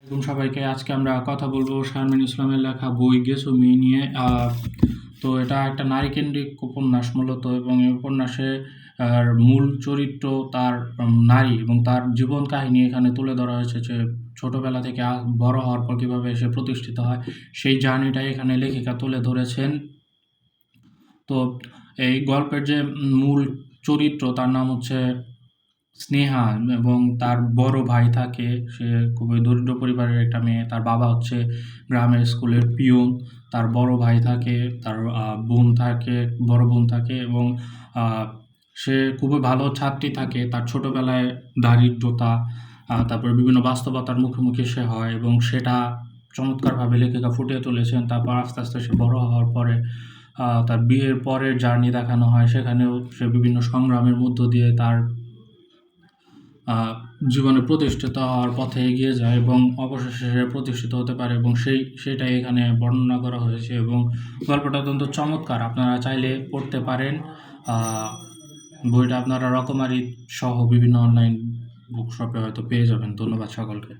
এবং সবাইকে আজকে আমরা কথা বলবো শারমিন ইসলামের লেখা বই গেছুমি নিয়ে। তো এটা একটা নারীকেন্দ্রিক উপন্যাস মূলত, এবং এই উপন্যাসে মূল চরিত্র তার নারী এবং তার জীবন কাহিনী এখানে তুলে ধরা হয়েছে, যে ছোটবেলা থেকে বড় হওয়ার পর কীভাবে সে প্রতিষ্ঠিত হয় সেই জার্নিটাই এখানে লেখিকা তুলে ধরেছেন। তো এই গল্পের যে মূল চরিত্র তার নাম হচ্ছে স্নেহা, এবং তার বড় ভাই থাকে, সে খুবই দরিদ্র পরিবারের একটা মেয়ে। তার বাবা হচ্ছে গ্রামের স্কুলের পিয়ন। তার বড় ভাই থাকে, তার বোন থাকে, বড় বোন থাকে, এবং সে খুবই ভালো ছাত্রী থাকে। তার ছোটবেলায় দারিদ্রতা, তারপরে বিভিন্ন বাস্তবতার মুখোমুখি সে হয়, এবং সেটা চমৎকারভাবে লেখিকা ফুটিয়ে তুলেছেন। তারপর আস্তে আস্তে সে বড় হওয়ার পরে তার বিয়ের পরের জার্নি দেখানো হয়, সেখানেও সে বিভিন্ন সংগ্রামের মধ্য দিয়ে তার জীবনে প্রতিষ্ঠিত হওয়ার পথে এগিয়ে যায়, এবং অবশেষে সে প্রতিষ্ঠিত হতে পারে, এবং সেটাই এখানে বর্ণনা করা হয়েছে। এবং গল্পটা অত্যন্ত চমৎকার, আপনারা চাইলে পড়তে পারেন। বইটা আপনারা রকমারি সহ বিভিন্ন অনলাইন বুক শপে হয়তো পেয়ে যাবেন। ধন্যবাদ সকলকে।